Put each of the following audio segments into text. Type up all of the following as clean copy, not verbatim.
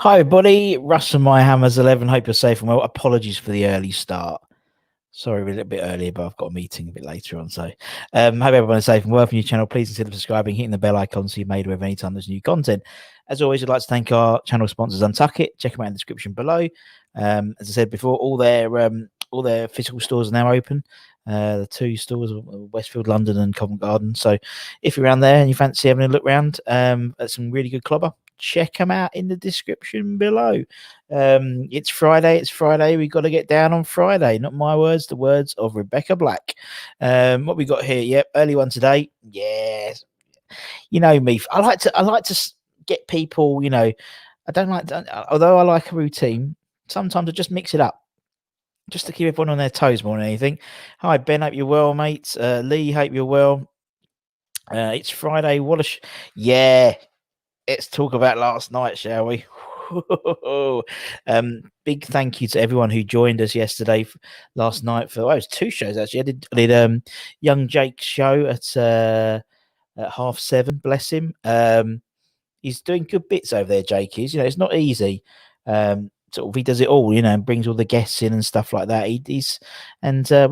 Hi, everybody. Russ and my Hammers 11. Hope you're safe and well. Apologies for the early start. Sorry, we're a little bit earlier, but I've got a meeting a bit later on. So, hope everyone's safe and well from your channel. Please consider subscribing, hitting the bell icon so you're made aware of any time there's new content. As always, I'd like to thank our channel sponsors, Untuck It. Check them out in the description below. As I said before, all their physical stores are now open. The two stores, Westfield, London, and Covent Garden. So, if you're around there and you fancy having a look around at some really good clobber, check them out in the description below. It's Friday. We've got to get down on Friday. Not my words, the words of Rebecca Black. What we got here? Yep, early one today. Yes, you know me. I like to get people. I don't like to, although I like a routine. Sometimes I just mix it up, just to keep everyone on their toes more than anything. Hi Ben, hope you're well, mate. Lee, hope you're well. It's Friday. Yeah. Let's talk about last night, shall we? Big thank you to everyone who joined us yesterday, last night for it was two shows actually. I did young Jake's show at 7:30. Bless him. He's doing good bits over there. Jake is. It's not easy. Sort of he does it all, and brings all the guests in and stuff like that. We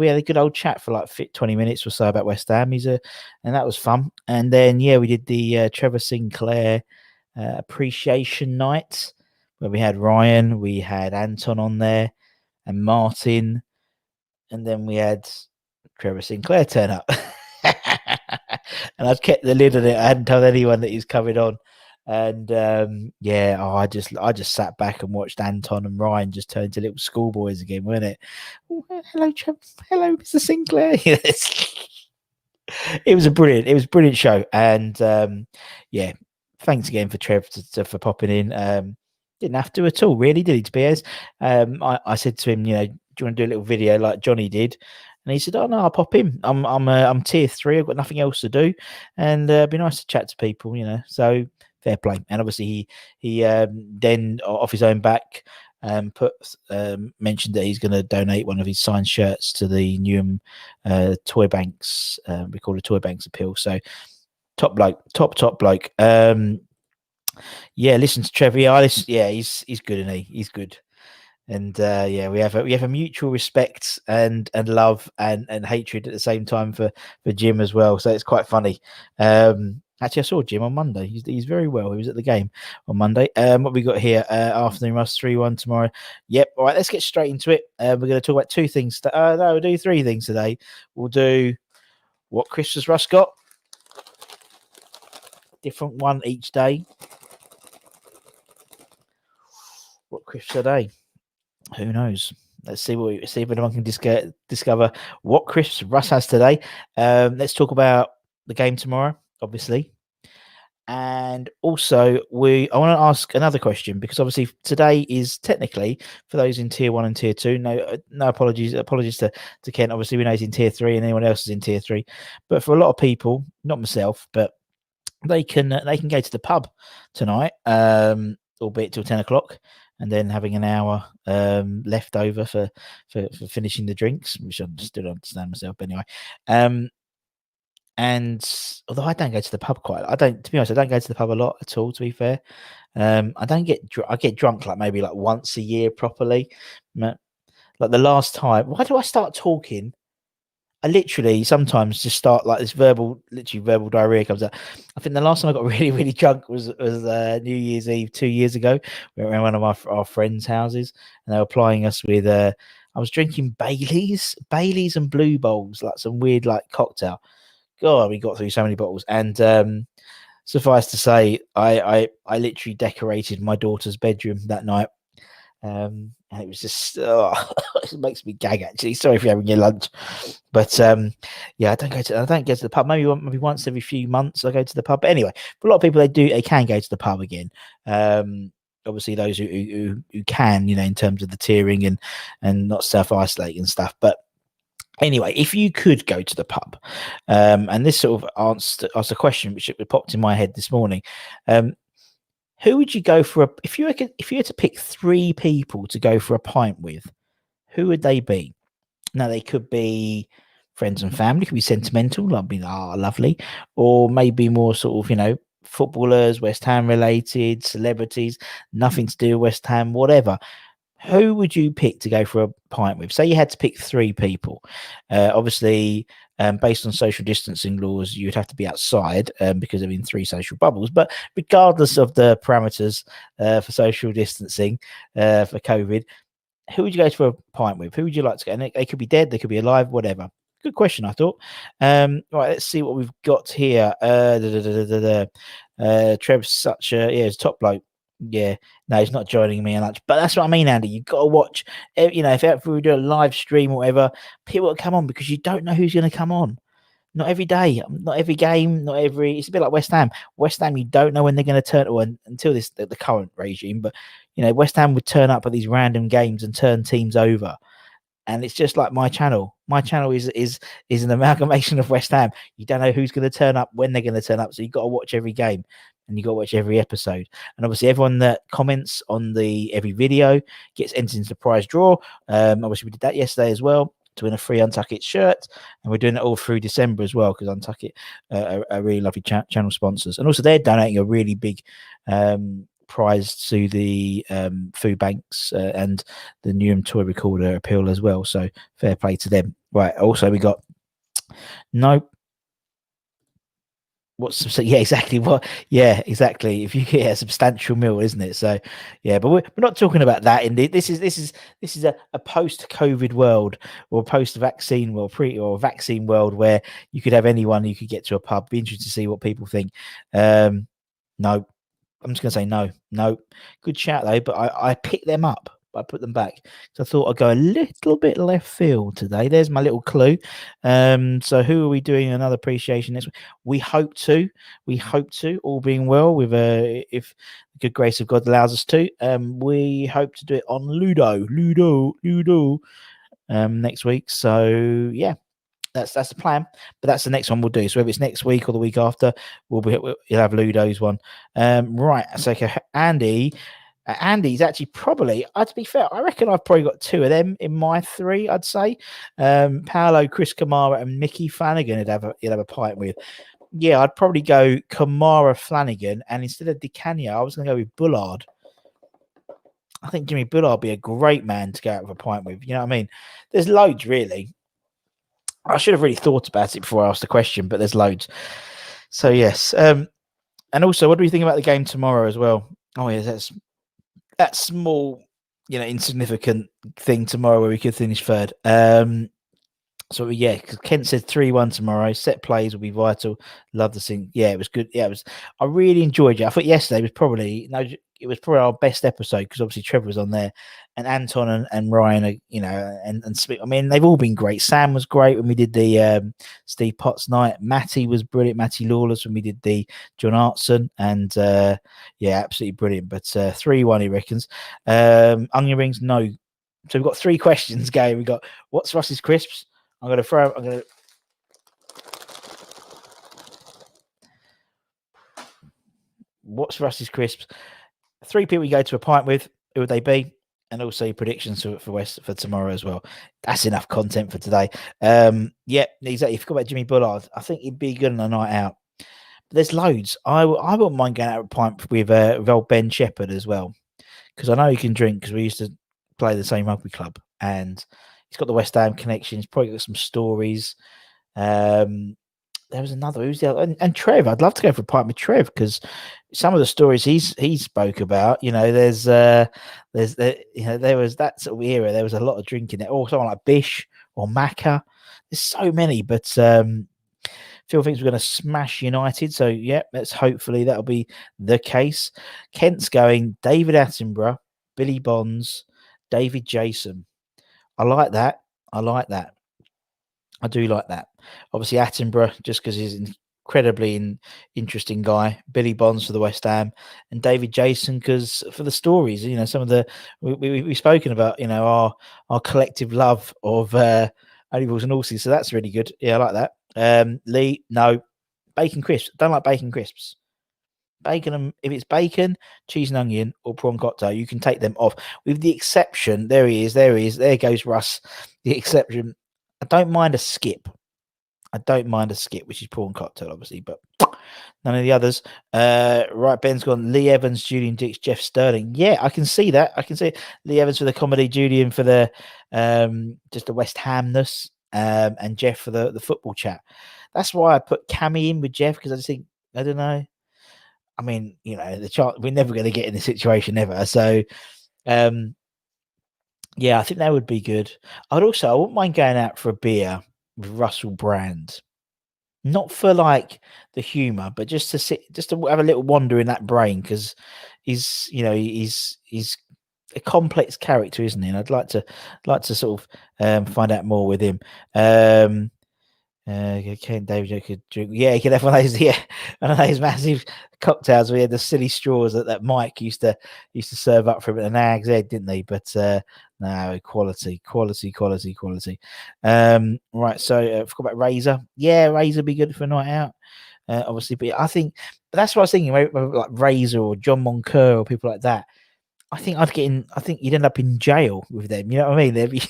had a good old chat for like 20 minutes or so about West Ham. And that was fun. And then we did the Trevor Sinclair appreciation night where we had Ryan, we had Anton on there, and Martin, and then we had Trevor Sinclair turn up. And I'd kept the lid on it. I hadn't told anyone that he's coming on. And I just sat back and watched Anton and Ryan just turn into little schoolboys again, weren't it? Oh, hello, Trevor. Hello, Mr. Sinclair. It was a brilliant show. And thanks again for Trev for popping in. Didn't have to at all, really, did he? To be honest, I said to him, do you want to do a little video like Johnny did? And he said, "Oh no, I'll pop in. I'm tier 3. I've got nothing else to do, and it'd be nice to chat to people, So fair play. And obviously he then off his own back mentioned that he's going to donate one of his signed shirts to the Newham Toy Banks. We call it Toy Banks appeal. So top bloke. Listen to Trevor. He's good, isn't he? He's good. And we have a mutual respect and love and hatred at the same time for Jim as well. So it's quite funny. Actually, I saw Jim on Monday. He's very well. He was at the game on Monday. What we got here? Afternoon Russ 3-1 tomorrow. Yep. All right. Let's get straight into it. We're going to talk about two things. We'll do three things today. We'll do what Chris has Russ got. Different one each day. What Chris today? Who knows? Let's see if anyone can discover what Chris Russ has today. Let's talk about the game tomorrow, obviously, and also I want to ask another question because obviously today is technically for those in tier 1 and tier 2. No apologies to Kent. Obviously, we know he's in tier 3 and anyone else is in tier 3, but for a lot of people, not myself, but they can go to the pub tonight, albeit till 10 o'clock. And then having an hour left over for finishing the drinks, which I still don't understand myself. But anyway, and although I don't go to the pub to be honest, I don't go to the pub a lot at all. To be fair, I get drunk like maybe like once a year properly. Like the last time, why do I start talking? I literally sometimes just start like this verbal diarrhea comes out. I think the last time I got really, really drunk was New Year's Eve 2 years ago. We were in one of our friends' houses and they were applying us with, I was drinking Baileys and Blue Bowls, like some weird like cocktail. God, we got through so many bottles. And suffice to say, I literally decorated my daughter's bedroom that night. And it was just it makes me gag actually. Sorry if you're having your lunch, but I don't go to the pub. Maybe once every few months I go to the pub. But anyway, for a lot of people they can go to the pub again. Obviously those who can, in terms of the tiering and not self-isolating and stuff. But anyway, if you could go to the pub, and this sort of asked a question which popped in my head this morning. Who would you go for if you had to pick 3 people to go for a pint with? Who would they be? Now they could be friends and family, could be sentimental, like being lovely, or maybe more sort of footballers, West Ham related, celebrities, nothing to do with West Ham, whatever. Who would you pick to go for a pint with? Say you had to pick 3 people. Obviously, based on social distancing laws, you'd have to be outside because they're in 3 social bubbles. But regardless of the parameters for social distancing for COVID, who would you go for a pint with? Who would you like to go? And they could be dead, they could be alive, whatever. Good question, I thought. Right, let's see what we've got here. Trev's such a he's top bloke. Yeah, no, he's not joining me on lunch. But that's what I mean, Andy. You've got to watch. You know, if we do a live stream or whatever, people will come on because you don't know who's going to come on. Not every day, not every game, not every. It's a bit like West Ham. West Ham, you don't know when they're going to turn on until the current regime. But you know, West Ham would turn up at these random games and turn teams over. And it's just like my channel. My channel is an amalgamation of West Ham. You don't know who's going to turn up, when they're going to turn up. So you've got to watch every game and you've got to watch every episode. And obviously everyone that comments on every video gets entered into the prize draw. Obviously we did that yesterday as well to win a free Untuck It shirt. And we're doing it all through December as well because Untuck It are really lovely channel sponsors. And also they're donating a really big prize to the food banks and the Newham toy recorder appeal as well. So fair play to them. Right. Also, we got exactly what? Yeah, exactly. If you get a substantial meal, isn't it? So, yeah, but we're not talking about that. Indeed, this is a post-COVID world or post-vaccine world, or vaccine world where you could have anyone you could get to a pub. Be interested to see what people think. No. I'm just going to say no. Good shout though, but I picked them up. I put them back. So I thought I'd go a little bit left field today. There's my little clue. So who are we doing another appreciation next week? We hope to, all being well, with if the good grace of God allows us to. We hope to do it on Ludo next week. So yeah. That's the plan, but that's the next one we'll do. So whether it's next week or the week after, you'll have Ludo's one. Right. So Andy's actually probably. To be fair, I reckon I've probably got 2 of them in my 3. I'd say Paolo, Chris Kamara, and Mickey Flanagan. He'd have a pint with. Yeah, I'd probably go Kamara, Flanagan, and instead of Di Canio, I was going to go with Bullard. I think Jimmy Bullard would be a great man to go out with a pint with. You know what I mean? There's loads really. I should have really thought about it before I asked the question, but there's loads. So yes, and also, what do we think about the game tomorrow as well? Oh yeah, that's that small, insignificant thing tomorrow where we could finish 3rd. So yeah, because Kent said 3-1 tomorrow. Set plays will be vital. Love the thing. Yeah, it was good. Yeah, it was. I really enjoyed it. I thought yesterday was probably our best episode because obviously Trevor was on there, and Anton and Ryan are, and Smith. I mean, they've all been great. Sam was great when we did the Steve Potts night. Matty was brilliant. Matty Lawless when we did the John Artson, and yeah, absolutely brilliant. But 3-1 he reckons. Onion rings, no. So we've got 3 questions going. We got what's Russ's crisps? What's Russ's crisps? 3 people you go to a pint with. Who would they be? And also your predictions for tomorrow as well. That's enough content for today. Yeah, exactly. You forgot about Jimmy Bullard. I think he'd be good on a night out. But there's loads. I wouldn't mind going out a pint with old Ben Shepherd as well, because I know he can drink because we used to play the same rugby club, and he's got the West Ham connection. He's probably got some stories. There was another. Who's the other? And Trev. I'd love to go for a pint with Trev because some of the stories he spoke about. There was that sort of era. There was a lot of drinking there. Or someone like Bish or Macca. There's so many, but Phil thinks we're going to smash United. So yeah, hopefully that'll be the case. Kent's going David Attenborough, Billy Bonds, David Jason. I like that. I do like that. Obviously, Attenborough, just because he's an incredibly interesting guy. Billy Bonds for the West Ham, and David Jason because for the stories. Some of the we've spoken about. Our collective love of Only Rules and Horses. So that's really good. Yeah, I like that. Lee, no, bacon crisps. Don't like bacon crisps. Bacon, if it's bacon, cheese and onion, or prawn cocktail, you can take them off. With the exception, there he is. There goes Russ. The exception. I don't mind a skip. I don't mind a skip, which is prawn cocktail, obviously, but none of the others. Right, Ben's gone. Lee Evans, Julian Dix, Jeff Sterling. Yeah, I can see that. I can see Lee Evans for the comedy, Julian for the just the West Hamness, and Jeff for the football chat. That's why I put Cammy in with Jeff, because I just think, I don't know. I mean, the chance, we're never going to get in this situation ever. So, yeah, I think that would be good. I wouldn't mind going out for a beer with Russell Brand. Not for like the humor, but just to have a little wander in that brain, because he's a complex character, isn't he? And I'd like to sort of find out more with him. Ken David could drink. Yeah, he could have one of those. Yeah, one of those massive cocktails. We had the silly straws that Mike used to serve up for him at the Nag's Head, didn't they? But no, quality. Right. So I forgot about Razor. Yeah, Razor be good for a night out. Obviously, but I think that's what I was thinking. Like Razor or John Moncur or people like that. I think I think you'd end up in jail with them. You know what I mean?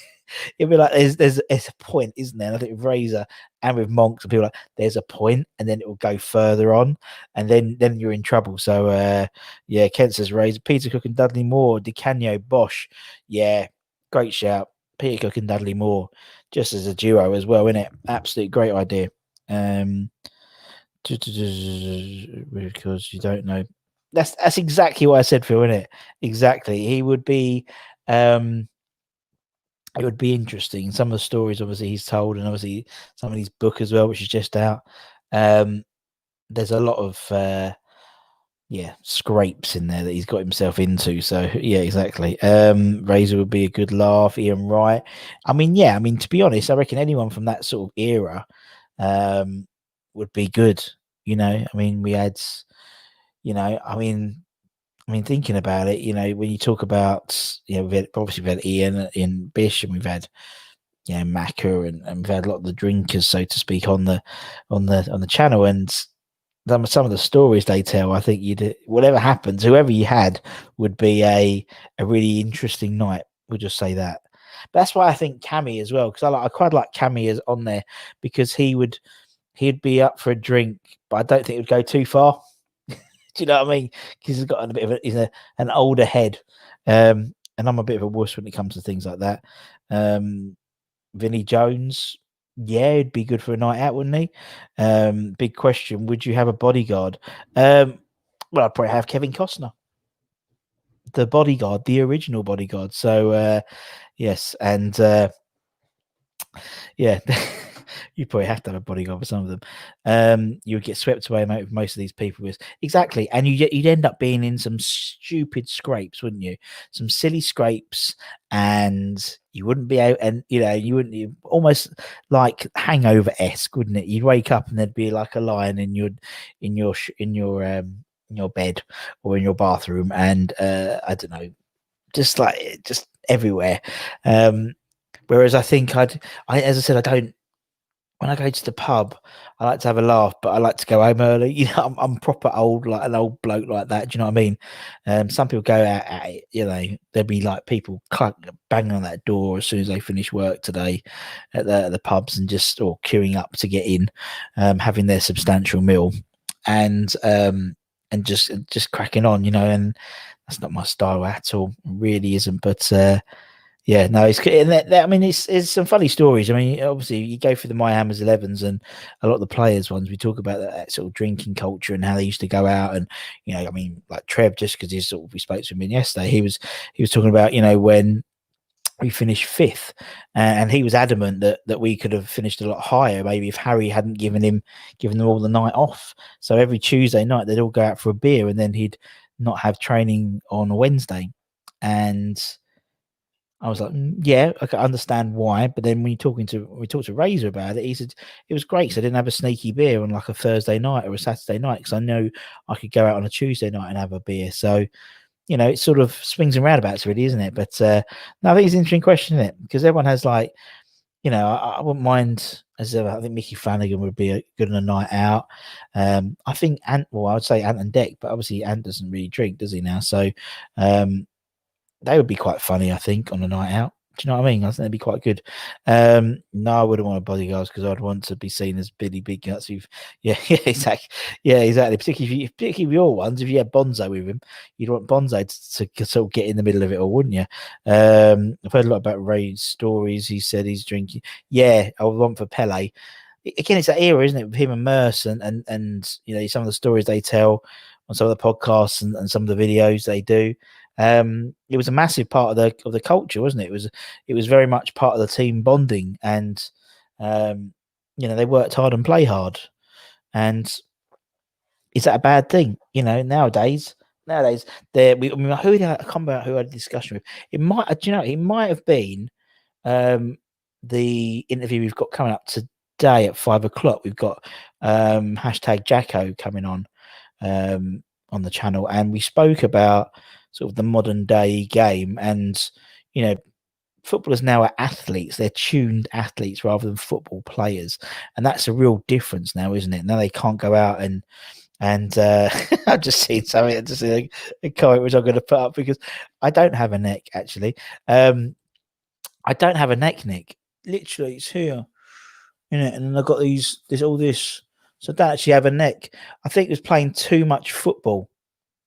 It'd be like there's a point, isn't there? And I think with Razor and with Monks and people like there's a point, and then it will go further on, and then you're in trouble. So yeah, Kent says Razor, Peter Cook and Dudley Moore, DiCanio, Bosch. Yeah, great shout. Peter Cook and Dudley Moore, just as a duo as well, isn't it? Absolutely great idea. Because you don't know. That's exactly what I said, Phil, isn't it? Exactly. He would be it would be interesting. Some of the stories obviously he's told, and obviously some of his book as well, which is just out. There's a lot of scrapes in there that he's got himself into. So yeah, exactly. Razor would be a good laugh. Ian Wright. I mean, to be honest, I reckon anyone from that sort of era would be good. I mean, we had, thinking about it, when you talk about, we've had Ian in Bish, and we've had, Macca, and we've had a lot of the drinkers, so to speak, on the channel, and some of the stories they tell, I think whatever happens, whoever you had would be a really interesting night. We'll just say that. But that's why I think Cammy as well, because I quite like Cammy as on there, because he'd be up for a drink, but I don't think it would go too far. Do you know what I mean? Because he's got a bit of an older head, and I'm a bit of a wuss when it comes to things like that. Vinnie Jones, yeah, it'd be good for a night out, wouldn't he? Big question: would you have a bodyguard? Well, I'd probably have Kevin Costner, the bodyguard, the original bodyguard. So yes, and yeah. You probably have to have a bodyguard for some of them. You would get swept away, mate, with most of these people. Exactly, and you'd end up being in some stupid scrapes, wouldn't you? Some silly scrapes, and you wouldn't be out, and you wouldn't, almost like hangover-esque, wouldn't it? You'd wake up and there'd be like a lion in your bed or in your bathroom, and I don't know, just everywhere. Whereas I think as I said, I don't. When I go to the pub, I like to have a laugh, but I like to go home early. I'm proper old, like an old bloke like that. Do you know what I mean? Some people go out at it, there'll be like people banging on that door as soon as they finish work today at the pubs, and just or queuing up to get in, having their substantial meal, and just cracking on, and that's not my style at all. It really isn't, but yeah, no, I mean, it's some funny stories. I mean, obviously, you go through the My Hammers 11s and a lot of the players' ones. We talk about that sort of drinking culture and how they used to go out, and I mean, like Trev, just because we spoke to him yesterday, he was talking about when we finished fifth, and he was adamant that we could have finished a lot higher, maybe if Harry hadn't given them all the night off. So every Tuesday night they'd all go out for a beer, and then he'd not have training on a Wednesday, and I was like, yeah, I can understand why. But then when we talked to Razor about it, he said it was great. So I didn't have a sneaky beer on like a Thursday night or a Saturday night, because I know I could go out on a Tuesday night and have a beer. So, it sort of swings and roundabouts, really, isn't it? But no, I think it's an interesting question, isn't it? Because everyone has like, I wouldn't mind, as I think Mickey Flanagan would be good on a night out. I think I would say Ant and Deck, but obviously Ant doesn't really drink, does he now? So they would be quite funny, I think, on a night out. Do you know what I mean? I think that'd be quite good. No, I wouldn't want a bodyguard because I'd want to be seen as Billy Big Guts. Yeah, yeah, exactly. Yeah, exactly. Particularly if your ones, if you had Bonzo with him, you'd want Bonzo to sort of get in the middle of it all, wouldn't you? I've heard a lot about Ray's stories. He said he's drinking. Yeah, I would want for Pele. Again, it's that era, isn't it? With him and Merce and some of the stories they tell on some of the podcasts and some of the videos they do. It was a massive part of the culture, wasn't it? It was very much part of the team bonding, and they worked hard and play hard. And is that a bad thing? Nowadays, who I can't remember who I had a discussion with. It might, it might have been the interview we've got coming up today at 5 o'clock. We've got hashtag Jacko coming on the channel, and we spoke about sort of the modern day game, and footballers now are athletes. They're tuned athletes rather than football players, and that's a real difference now, isn't it? Now they can't go out and I've just seen something. I just seen a comment which I'm going to put up because I don't have a neck actually. I don't have a neck, Nick. Literally, it's here, and then I've got there's all this. So I don't actually have a neck. I think it was playing too much football.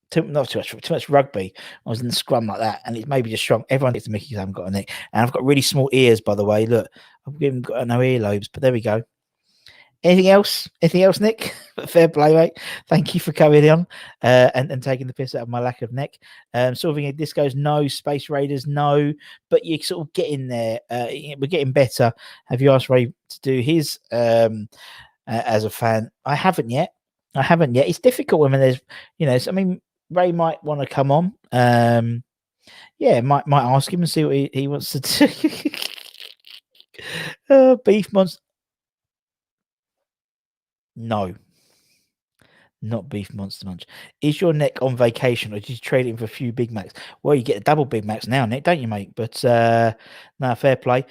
Too much rugby. I was in the scrum like that, and it's maybe just shrunk. Everyone gets to Mickey. I haven't got a neck, and I've got really small ears, by the way. Look, I've even got no earlobes, but there we go. Anything else? Anything else, Nick? Fair play, mate. Thank you for coming on and taking the piss out of my lack of neck. Solving a discos, no. Space Raiders, no. But you're sort of getting there. We're getting better. Have you asked Ray to do his as a fan? I haven't yet. It's difficult when there's, Ray might want to come on. Might ask him and see what he wants to do. Beef monster. No, not Beef Monster Munch. Is your neck on vacation or did you trade it for a few Big Macs? Well, you get a double Big Macs now, Nick, don't you, mate? But no, fair play.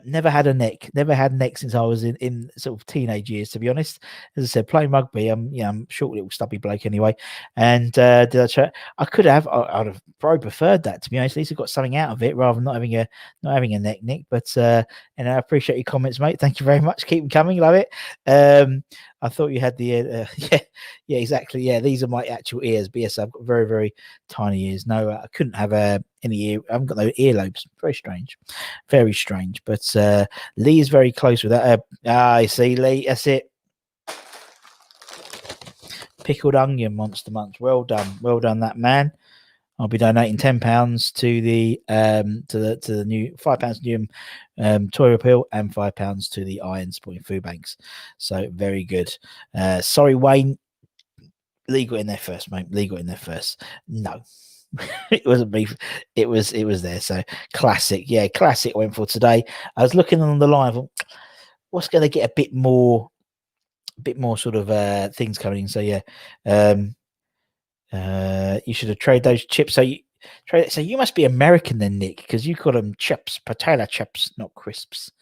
Never had a neck. Never had a neck since I was in sort of teenage years, to be honest. As I said, playing rugby, I'm short little stubby bloke anyway. And did I try? I could have. I'd have probably preferred that, to be honest. At least I got something out of it rather than not having a neck, Nick. But I appreciate your comments, mate. Thank you very much. Keep them coming. Love it. I thought you had the yeah, exactly. Yeah, these are my actual ears. But yes, I've got very, very tiny ears. No, I couldn't have any ear. I haven't got no earlobes. Very strange. Very strange. But Lee is very close with that. I see, Lee. That's it. Pickled onion monster munch. Well done, that man. I'll be donating £10 to the new £5 new toy repeal and £5 to the Iron Sporting Food Banks. So very good. Sorry, Wayne. Lee got in there first, mate. Lee got in there first. No, it wasn't beef. It was there. So classic. Yeah, classic went for today. I was looking on the line. Thought, what's going to get a bit more sort of things coming in. So yeah, you should have traded those chips. So you must be American then, Nick, because you call them chips, potato chips, not crisps.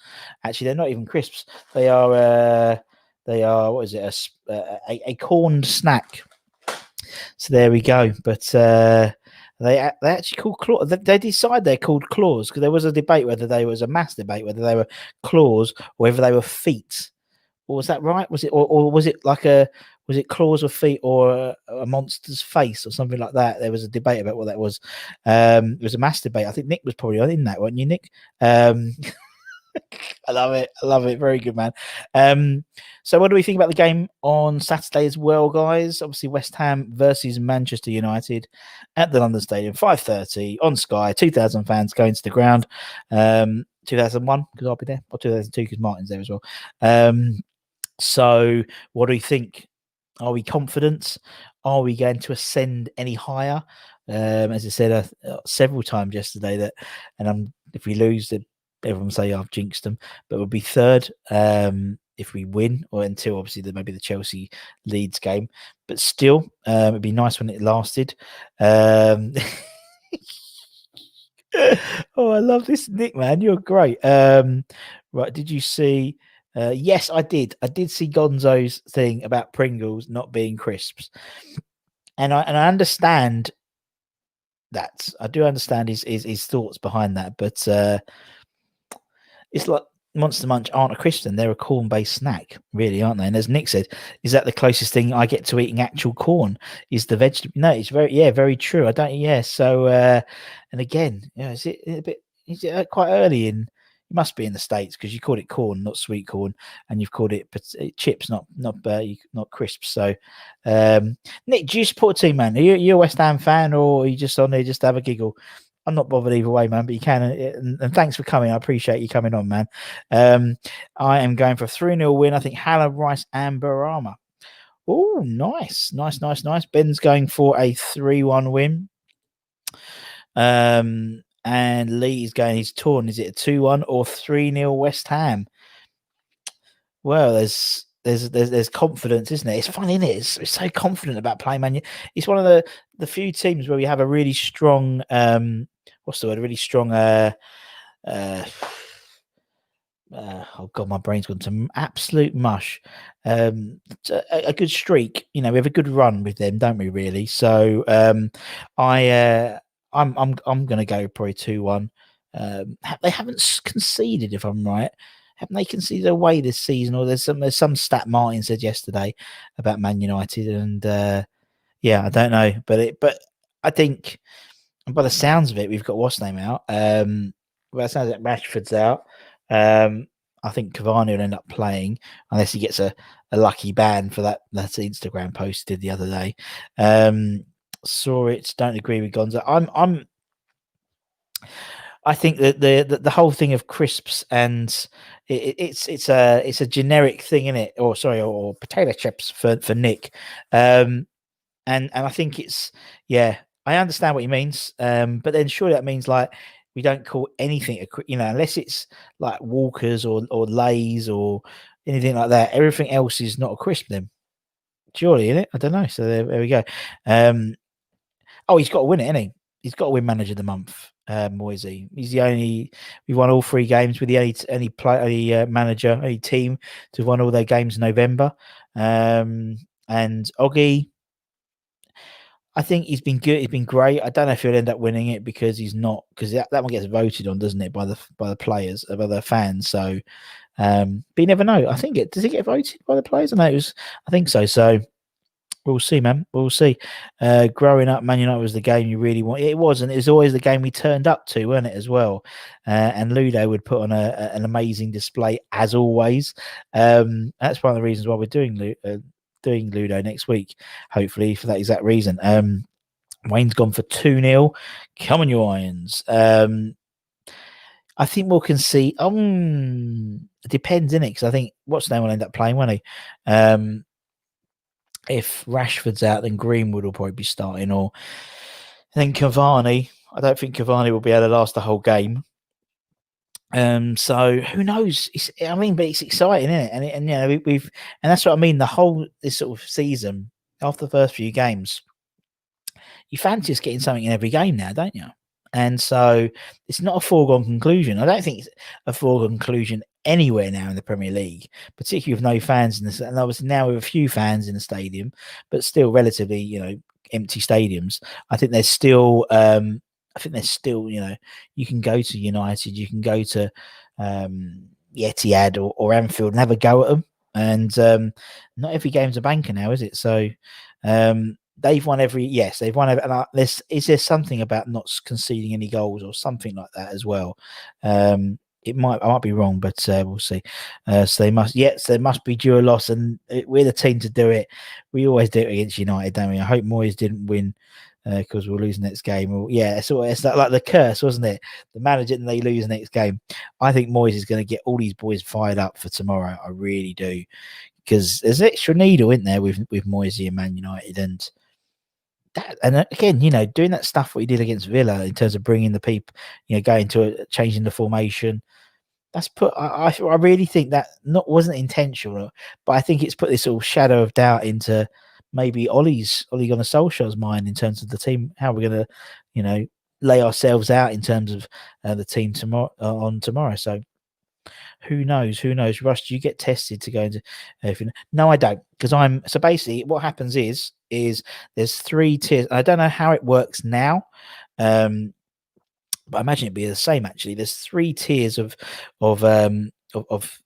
Actually, they're not even crisps. They are what is it? A corned snack. So there we go. But they actually called claws. They decide they're called claws because there was a debate whether they was a mass debate whether they were claws or whether they were feet. Or was that right? Was it or was it like was it claws or feet or a monster's face or something like that? There was a debate about what that was. It was a mass debate. I think Nick was probably in that, weren't you, Nick? I love it. Very good, man. So what do we think about the game on Saturday as well, guys? Obviously, West Ham versus Manchester United at the London Stadium, 5:30 on Sky. 2,000 fans going to the ground. 2001 because I'll be there, or 2002 because Martin's there as well. So what do we think? Are we confident? Are we going to ascend any higher? As I said several times yesterday, that, and if we lose, everyone say I've jinxed them, but we'll be third if we win, or until obviously maybe the Chelsea Leeds game. But still, it'd be nice when it lasted. Oh, I love this, Nick, man. You're great. Right, did you see? Yes, I did. I did see Gonzo's thing about Pringles not being crisps, and I understand that. I do understand his thoughts behind that, but it's like Monster Munch aren't a Christian; they're a corn-based snack, really, aren't they? And as Nick said, is that the closest thing I get to eating actual corn? Is the vegetable? No, it's very true. I don't. Yeah. So, and again, is it a bit? Is it quite early in? It must be in the States because you called it corn, not sweet corn, and you've called it chips, not crisps. So, Nick, do you support a team, man? Are you a West Ham fan, or are you just on there just to have a giggle? I'm not bothered either way, man, but you can. And thanks for coming. I appreciate you coming on, man. I am going for a 3-0 win. I think Haller, Rice, and Barama. Oh, nice. Ben's going for a 3-1 win. And Lee is going, he's torn. Is it a 2-1 or 3-0 West Ham? Well, there's confidence, isn't it? It's funny, isn't it? It's so confident about playing Man. It's one of the few teams where we have a really strong what's the word? A really strong oh god, my brain's gone to absolute mush. A good streak, we have a good run with them, don't we? Really. So I'm going to go probably 2-1. They haven't conceded, if I'm right. Haven't they conceded away this season? Or there's some stat Martin said yesterday about Man United, and yeah, I don't know, but I think by the sounds of it, we've got what's name out. Well, it sounds like Rashford's out. I think Cavani will end up playing unless he gets a lucky ban for that Instagram post he did the other day. Saw it. Don't agree with Gonza. I think that the whole thing of crisps and it's a generic thing, in it, or potato chips for Nick. And I think it's, yeah, I understand what he means. But then surely that means like we don't call anything unless it's like Walkers or Lays or anything like that. Everything else is not a crisp then. Surely, isn't it? I don't know. So there we go. Oh, he's got to win it, isn't he? He's got to win Manager of the Month. Moisey. He's the only. We've won all 3 games. We're the only manager, only team to have won all their games in November. And Oggy, I think he's been good. He's been great. I don't know if he'll end up winning it because he's not, because that one gets voted on, doesn't it, by the players, by the fans. So, but you never know. I think does it get voted by the players? I think so. So we'll see, man. We'll see. Growing up, Man United was the game you really want. It was, and it was always the game we turned up to, wasn't it, as well? And Ludo would put on an amazing display as always. That's one of the reasons why we're doing Ludo next week, hopefully for that exact reason. Wayne's gone for 2-0. Come on, you Irons. I think we'll concede. It depends, innit? Because I think what's name will end up playing, won't he? If Rashford's out, then Greenwood will probably be starting, or then Cavani. I don't think Cavani will be able to last the whole game. So who knows? But it's exciting, isn't it? And we've and that's what I mean. The whole this sort of season, after the first few games, you fancy us getting something in every game now, don't you? And so it's not a foregone conclusion. I don't think it's a foregone conclusion anywhere now in the Premier League, particularly with no fans in this. And obviously now with a few fans in the stadium, but still relatively, empty stadiums. I think there's still, you can go to United, you can go to Etihad or Anfield and have a go at them. And not every game's a banker now, is it? So they've won they've won every, and is there something about not conceding any goals or something like that as well? I might be wrong, but we'll see. So they must be due a loss, and we're the team to do it. We always do it against United, don't we? I hope Moyes didn't win because we'll lose next game. Well, yeah, it's like the curse, wasn't it? The manager and they lose next game. I think Moyes is going to get all these boys fired up for tomorrow. I really do, because there's an extra needle in there with Moyes and Man United, and again, doing that stuff what he did against Villa in terms of bringing the people, going to changing the formation. That's I really think that wasn't intentional, but I think it's put this sort of shadow of doubt into maybe Ole Gunnar Solskjaer's mind in terms of the team, how we're going to, lay ourselves out in terms of the team tomorrow. So who knows? Russ, do you get tested to go into everything? No, I don't, because so basically what happens is there's 3 tiers. I don't know how it works now. but I imagine it'd be the same. Actually, there's 3 tiers of um of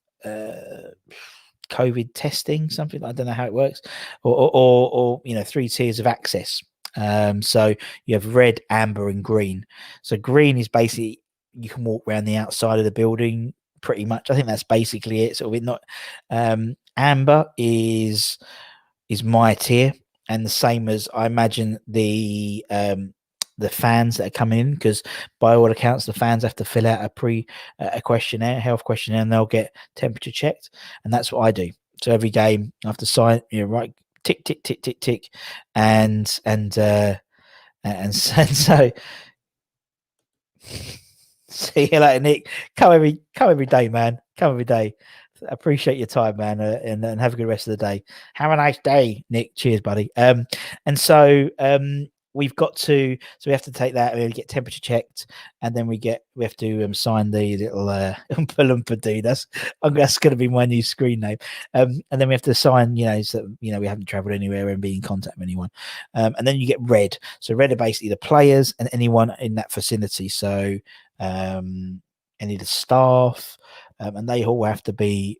COVID testing, something. I don't know how it works, or 3 tiers of access. So you have red, amber, and green. So green is basically you can walk around the outside of the building pretty much. I think that's basically it. So we're not. Amber is my tier, and the same as I imagine the fans that are coming in, because by all accounts the fans have to fill out a questionnaire, health questionnaire, and they'll get temperature checked, and that's what I do. So every game I have to sign, right, tick tick tick tick tick, and so see you later, Nick. Come every day, man. Come every day. Appreciate your time, man, and have a good rest of the day. Have a nice day, Nick. Cheers, buddy. And so we've got to, so we have to take that. We get temperature checked, and then we have to sign the little Oompa Loompa dude. That's going to be my new screen name. And then we have to sign, so we haven't travelled anywhere and be in contact with anyone. And then you get red. So red are basically the players and anyone in that vicinity. So any of the staff, and they all have to be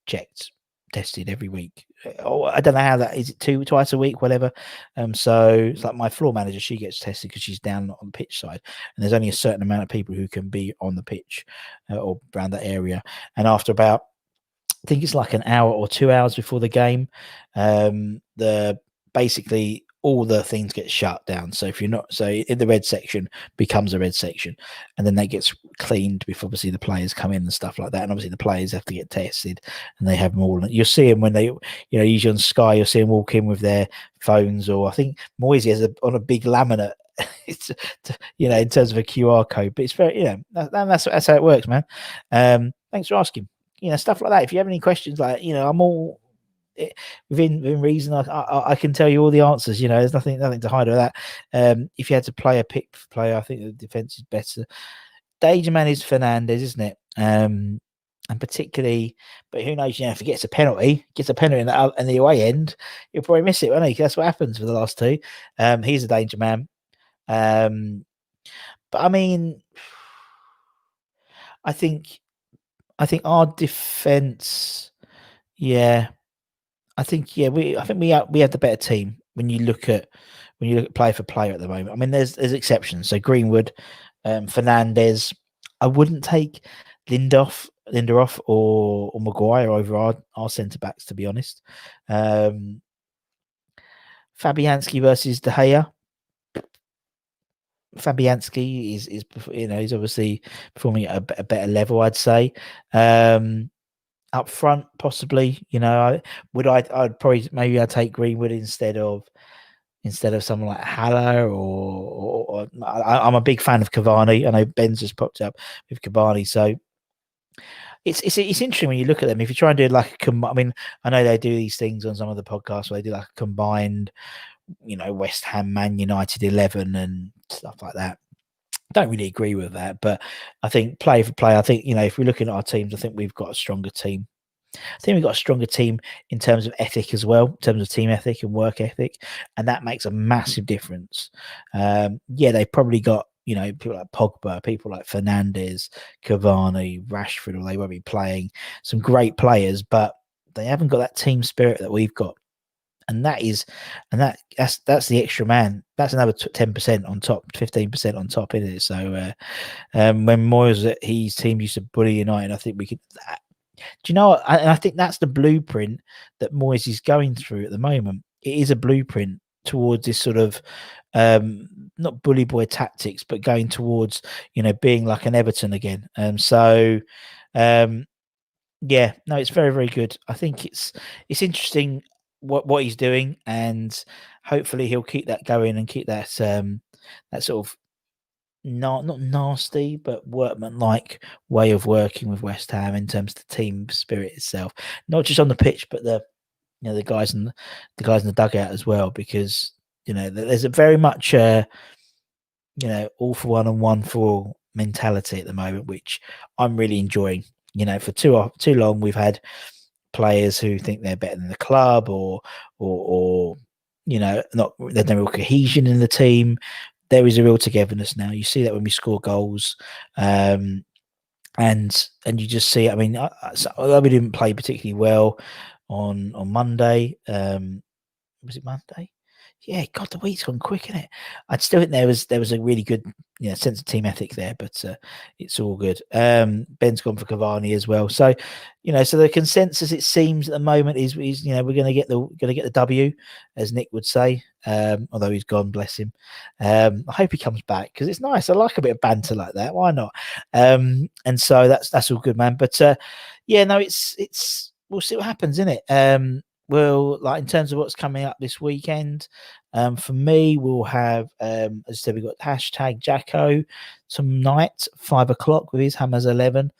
checked, tested every week. I don't know how that is. It twice a week, whatever. So it's like my floor manager, she gets tested because she's down on the pitch side, and there's only a certain amount of people who can be on the pitch or around that area. And after about, I think it's like an hour or 2 hours before the game, basically all the things get shut down. So if you're not, so in the red section becomes a red section, and then that gets cleaned before obviously the players come in and stuff like that. And obviously the players have to get tested, and they have them all. You'll see them when they, usually on Sky, you'll see them walk in with their phones, or I think Moisey has on a big laminate. It's in terms of a QR code, but it's very that's how it works, man. Thanks for asking. Stuff like that. If you have any questions, like I'm all within reason. I can tell you all the answers. There's nothing to hide with that. If you had to pick player, I think the defense is better. Danger man is Fernandez, isn't it? And particularly, but who knows? If he gets a penalty in the away end, he'll probably miss it, won't he? That's what happens for the last two. He's a danger man. But I mean, I think our defense, yeah. I think we have the better team when you look at player for player at the moment. I mean, there's exceptions. So Greenwood, Fernandez. I wouldn't take Lindelof or Maguire over our centre backs, to be honest. Fabianski versus De Gea. Fabianski is he's obviously performing at a better level, I'd say. Up front, possibly, I'd probably maybe I'd take Greenwood instead of someone like Haller, or I'm a big fan of Cavani. I know Ben's just popped up with Cavani, so it's interesting when you look at them. If you try and do like I mean, I know they do these things on some of the podcasts where they do like a combined, West Ham, Man United 11 and stuff like that. Don't really agree with that, but I think play for play, I think, if we're looking at our teams, I think we've got a stronger team. I think we've got a stronger team in terms of ethic as well, in terms of team ethic and work ethic, and that makes a massive difference. They probably got, people like Pogba, people like Fernandez, Cavani, Rashford, or they won't be playing, some great players, but they haven't got that team spirit that we've got. And that's the extra man. That's another 10% on top, 15% on top, isn't it? So when Moyes, his team used to bully United, I think we could. Do you know what? I think that's the blueprint that Moyes is going through at the moment. It is a blueprint towards this sort of not bully boy tactics, but going towards being like an Everton again. It's very, very good. I think it's interesting what he's doing, and hopefully he'll keep that going and keep that that sort of not nasty but workman-like way of working with West Ham in terms of the team spirit itself, not just on the pitch, but the guys in the dugout as well, because there's a very much all for one and one for all mentality at the moment, which I'm really enjoying. For too long we've had players who think they're better than the club, or not, there's no real cohesion in the team. there is a real togetherness now. You see that when we score goals. And you just see, I mean, although we didn't play particularly well on Monday, was it Monday? Yeah, God, the week's gone quick, isn't it? I'd still think there was a really good, sense of team ethic there, but it's all good. Ben's gone for Cavani as well, so so the consensus, it seems, at the moment is we're going to get the W, as Nick would say. Although he's gone, bless him. I hope he comes back, because it's nice. I like a bit of banter like that. Why not? And so that's all good, man. But no, it's we'll see what happens, innit? Well, like in terms of what's coming up this weekend, for me, we'll have, as I said, we've got hashtag Jacko tonight, 5:00 with his Hammers 11.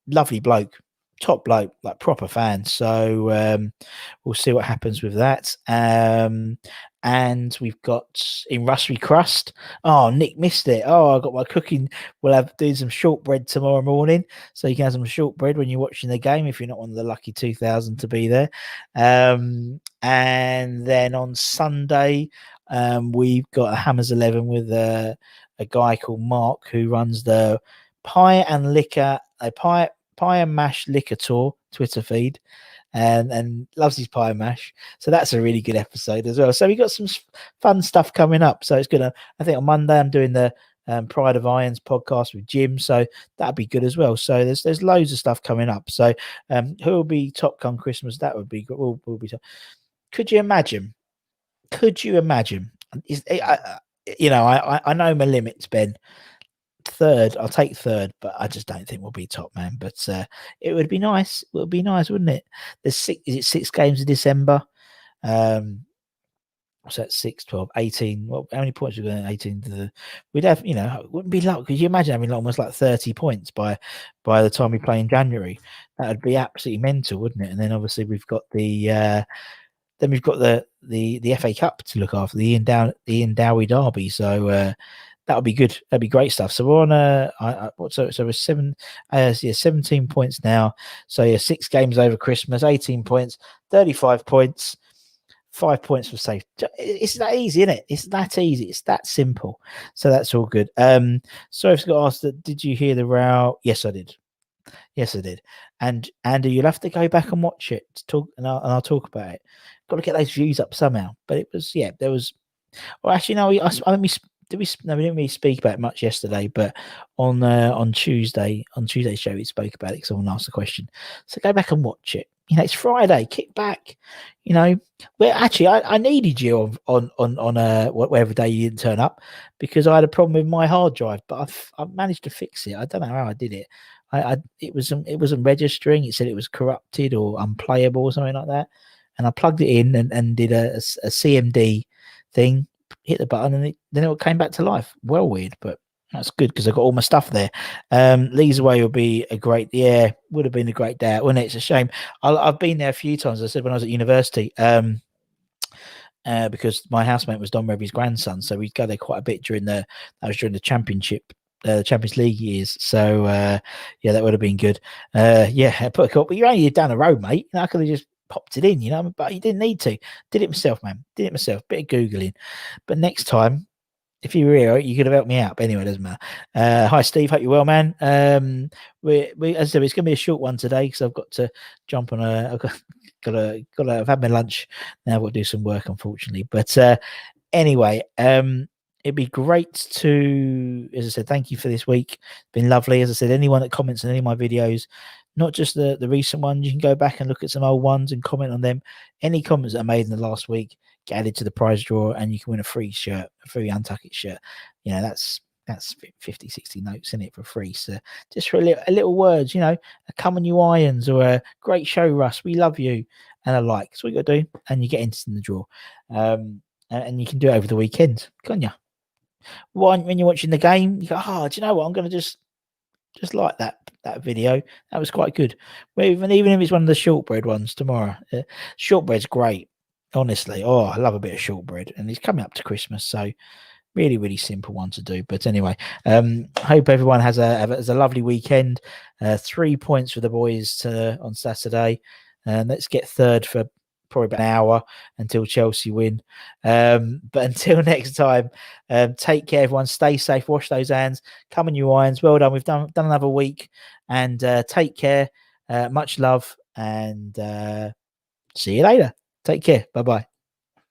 Lovely bloke, top bloke, like proper fan. So we'll see what happens with that. And we've got in Rusty Crust. Oh, Nick missed it. Oh, I got my cooking. We'll have doing some shortbread tomorrow morning, so you can have some shortbread when you're watching the game, if you're not one of the lucky 2,000 to be there. And then on Sunday, we've got a Hammers 11 with a guy called Mark, who runs the Pie and Mash Liquor Tour Twitter feed. And loves his pie and mash. So that's a really good episode as well. So we got some fun stuff coming up. So it's gonna, I think on Monday I'm doing the Pride of Irons podcast with Jim. So that'd be good as well. So there's loads of stuff coming up. So who will be top come Christmas? That would be good. We'll be top. Could you imagine? I know my limits, Ben. Third, I'll take third, but I just don't think we'll be top, man. But it would be nice. It would be nice, wouldn't it? There's 6 games in December. What's that? 6, 12, 18. Well, how many points are we going? 18 we'd have, it wouldn't be luck. Could you imagine having almost like 30 points by the time we play in January? That would be absolutely mental, wouldn't it? And then obviously we've got the FA Cup to look after, the Ian Dowie Derby. So that would be good. That'd be great stuff. So we're on so we're 17 points now. So 6 games over Christmas, 18 points, 35 points, 5 points for safe. It's that easy, isn't it? It's that easy. It's that simple. So that's all good. Sorry, I forgot to ask that. Did you hear the row? Yes, I did. And Andy, you'll have to go back and watch it to talk, and I'll talk about it. Got to get those views up somehow. But it was, there was. Well, actually, no. We didn't really speak about it much yesterday, but on Tuesday's show we spoke about it because someone asked a question. So go back and watch it. It's Friday. Kick back. Well, actually, I needed you on whatever day you didn't turn up, because I had a problem with my hard drive, but I've managed to fix it. I don't know how I did it. It wasn't registering. It said it was corrupted or unplayable or something like that. And I plugged it in and did a CMD thing. Hit the button and then it came back to life. Well, weird, but that's good because I got all my stuff there. Lee's Away would be would have been a great day out, wouldn't it? It's a shame. I've been there a few times. I said when I was at university, because my housemate was Don Revy's grandson, so we'd go there quite a bit during the championship. Champions League years, so that would have been good. But you're only down the road, mate. I could have just popped it in, but you didn't need to. Did it myself, man. Bit of googling. But next time, if you were here, you could have helped me out. But anyway, it doesn't matter. Hi, Steve. Hope you're well, man. We as I said, it's going to be a short one today because I've got to jump on I've got to. I've had my lunch now. I've got to do some work, unfortunately. But anyway, it'd be great to, as I said, thank you for this week. It's been lovely. As I said, anyone that comments on any of my videos, not just the recent ones, you can go back and look at some old ones and comment on them. Any comments that are made in the last week get added to the prize draw, and you can win a free shirt, a free Untuck It shirt. That's 50, 60 notes in it for free. So just for a little words, a come on you irons, or a great show, Russ, we love you, and a like. That's what you got to do, and you get into the draw. And you can do it over the weekend, can't you? When you're watching the game, you go, do you know what? I'm going to just like that video. That was quite good. Even if it's one of the shortbread ones tomorrow. Shortbread's great, honestly. I love a bit of shortbread, and it's coming up to Christmas, so really, really simple one to do. But anyway, hope everyone has a lovely weekend. 3 points for the boys on Saturday, and let's get third for probably about an hour until Chelsea win. But until next time, take care, everyone. Stay safe. Wash those hands. Come on, you irons. Well done. We've done another week, and take care. Much love, and see you later. Take care. Bye bye.